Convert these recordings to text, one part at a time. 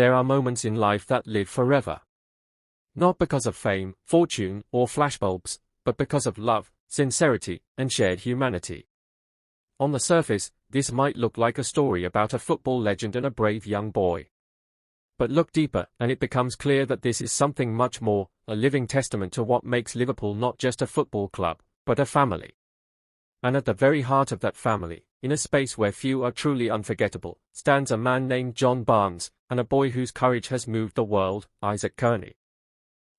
there are moments in life that live forever. Not because of fame, fortune, or flashbulbs, but because of love, sincerity, and shared humanity. On the surface, this might look like a story about a football legend and a brave young boy. But look deeper, and it becomes clear that this is something much more, a living testament to what makes Liverpool not just a football club, but a family. And at the very heart of that family, in a space where few are truly unforgettable, stands a man named John Barnes, and a boy whose courage has moved the world, Isaac Kearney.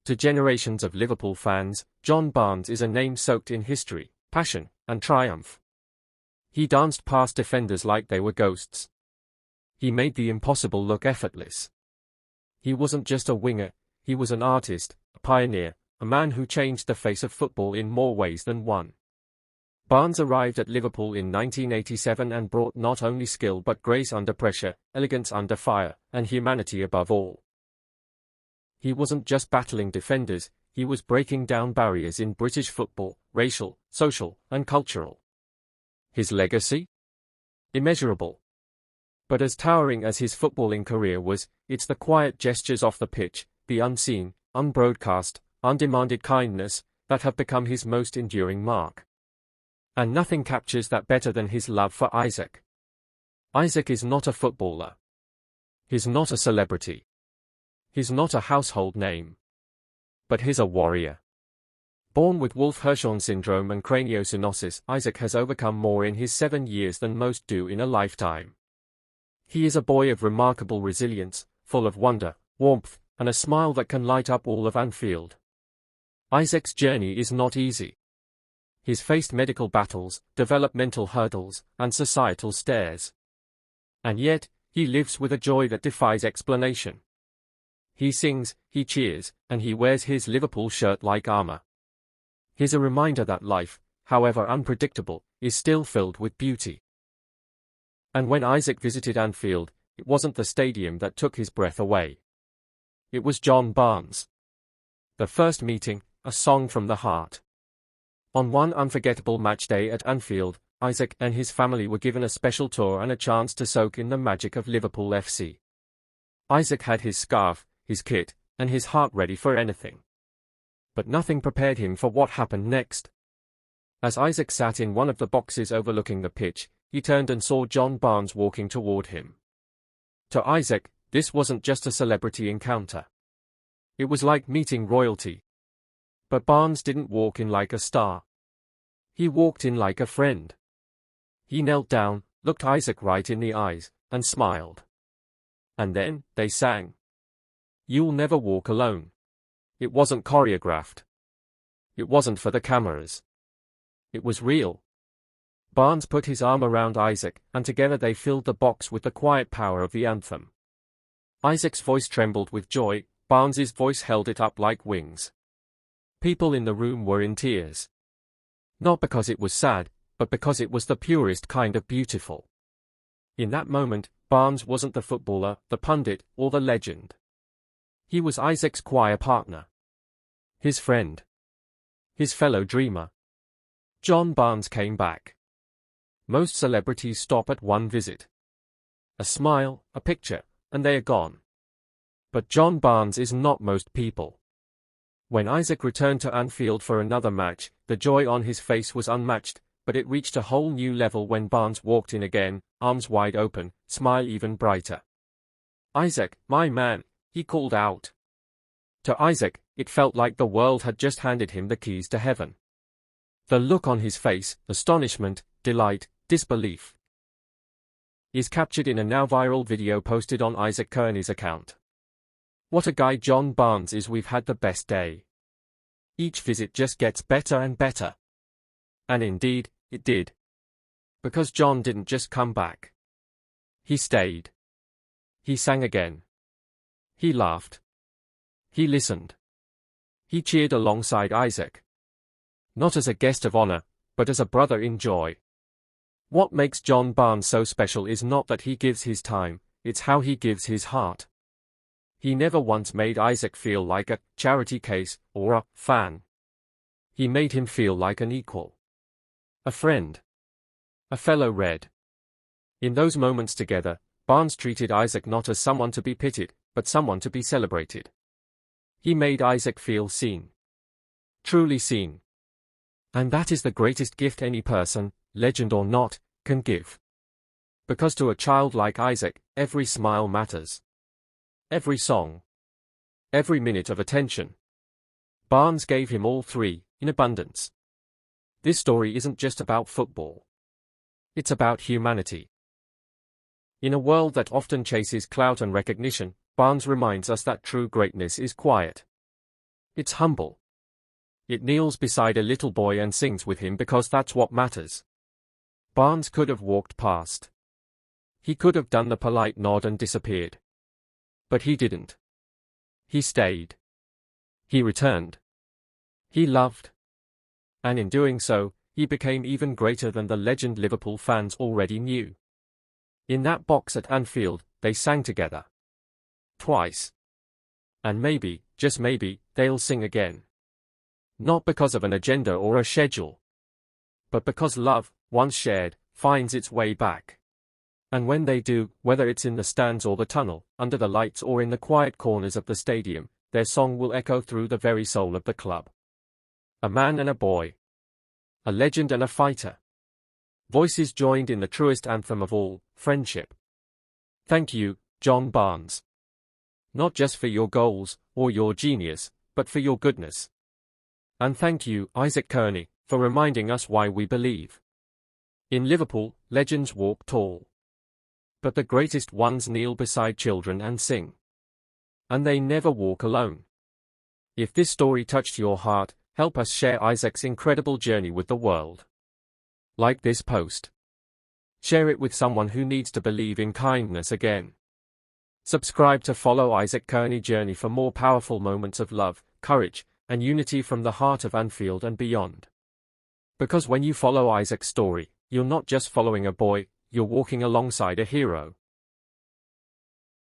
To generations of Liverpool fans, John Barnes is a name soaked in history, passion, and triumph. He danced past defenders like they were ghosts. He made the impossible look effortless. He wasn't just a winger, he was an artist, a pioneer, a man who changed the face of football in more ways than one. Barnes arrived at Liverpool in 1987 and brought not only skill but grace under pressure, elegance under fire, and humanity above all. He wasn't just battling defenders, he was breaking down barriers in British football, racial, social, and cultural. His legacy? Immeasurable. But as towering as his footballing career was, it's the quiet gestures off the pitch, the unseen, unbroadcast, undemanded kindness, that have become his most enduring mark. And nothing captures that better than his love for Isaac. Isaac is not a footballer. He's not a celebrity. He's not a household name. But he's a warrior. Born with Wolf-Hirschhorn syndrome and craniosynostosis, Isaac has overcome more in his 7 years than most do in a lifetime. He is a boy of remarkable resilience, full of wonder, warmth, and a smile that can light up all of Anfield. Isaac's journey is not easy. He's faced medical battles, developmental hurdles, and societal stares. And yet, he lives with a joy that defies explanation. He sings, he cheers, and he wears his Liverpool shirt like armor. He's a reminder that life, however unpredictable, is still filled with beauty. And when Isaac visited Anfield, it wasn't the stadium that took his breath away. It was John Barnes. The first meeting, a song from the heart. On one unforgettable match day at Anfield, Isaac and his family were given a special tour and a chance to soak in the magic of Liverpool FC. Isaac had his scarf, his kit, and his heart ready for anything. But nothing prepared him for what happened next. As Isaac sat in one of the boxes overlooking the pitch, he turned and saw John Barnes walking toward him. To Isaac, this wasn't just a celebrity encounter. It was like meeting royalty. But Barnes didn't walk in like a star. He walked in like a friend. He knelt down, looked Isaac right in the eyes, and smiled. And then, they sang. "You'll Never Walk Alone." It wasn't choreographed. It wasn't for the cameras. It was real. Barnes put his arm around Isaac, and together they filled the box with the quiet power of the anthem. Isaac's voice trembled with joy, Barnes's voice held it up like wings. People in the room were in tears. Not because it was sad, but because it was the purest kind of beautiful. In that moment, Barnes wasn't the footballer, the pundit, or the legend. He was Isaac's choir partner. His friend. His fellow dreamer. John Barnes came back. Most celebrities stop at one visit. A smile, a picture, and they are gone. But John Barnes is not most people. When Isaac returned to Anfield for another match, the joy on his face was unmatched, but it reached a whole new level when Barnes walked in again, arms wide open, smile even brighter. "Isaac, my man," he called out. To Isaac, it felt like the world had just handed him the keys to heaven. The look on his face, astonishment, delight, disbelief, is captured in a now viral video posted on Isaac Kearney's account. What a guy John Barnes is. We've had the best day. Each visit just gets better and better. And indeed, it did. Because John didn't just come back. He stayed. He sang again. He laughed. He listened. He cheered alongside Isaac. Not as a guest of honor, but as a brother in joy. What makes John Barnes so special is not that he gives his time, it's how he gives his heart. He never once made Isaac feel like a charity case or a fan. He made him feel like an equal. A friend. A fellow Red. In those moments together, Barnes treated Isaac not as someone to be pitied, but someone to be celebrated. He made Isaac feel seen. Truly seen. And that is the greatest gift any person, legend or not, can give. Because to a child like Isaac, every smile matters. Every song. Every minute of attention. Barnes gave him all three, in abundance. This story isn't just about football. It's about humanity. In a world that often chases clout and recognition, Barnes reminds us that true greatness is quiet. It's humble. It kneels beside a little boy and sings with him because that's what matters. Barnes could have walked past. He could have done the polite nod and disappeared. But he didn't. He stayed. He returned. He loved. And in doing so, he became even greater than the legend Liverpool fans already knew. In that box at Anfield, they sang together. Twice. And maybe, just maybe, they'll sing again. Not because of an agenda or a schedule. But because love, once shared, finds its way back. And when they do, whether it's in the stands or the tunnel, under the lights or in the quiet corners of the stadium, their song will echo through the very soul of the club. A man and a boy. A legend and a fighter. Voices joined in the truest anthem of all, friendship. Thank you, John Barnes. Not just for your goals, or your genius, but for your goodness. And thank you, Isaac Kearney, for reminding us why we believe. In Liverpool, legends walk tall. But the greatest ones kneel beside children and sing. And they never walk alone. If this story touched your heart, help us share Isaac's incredible journey with the world. Like this post. Share it with someone who needs to believe in kindness again. Subscribe to follow Isaac Kearney journey for more powerful moments of love, courage, and unity from the heart of Anfield and beyond. Because when you follow Isaac's story, you're not just following a boy, you're walking alongside a hero.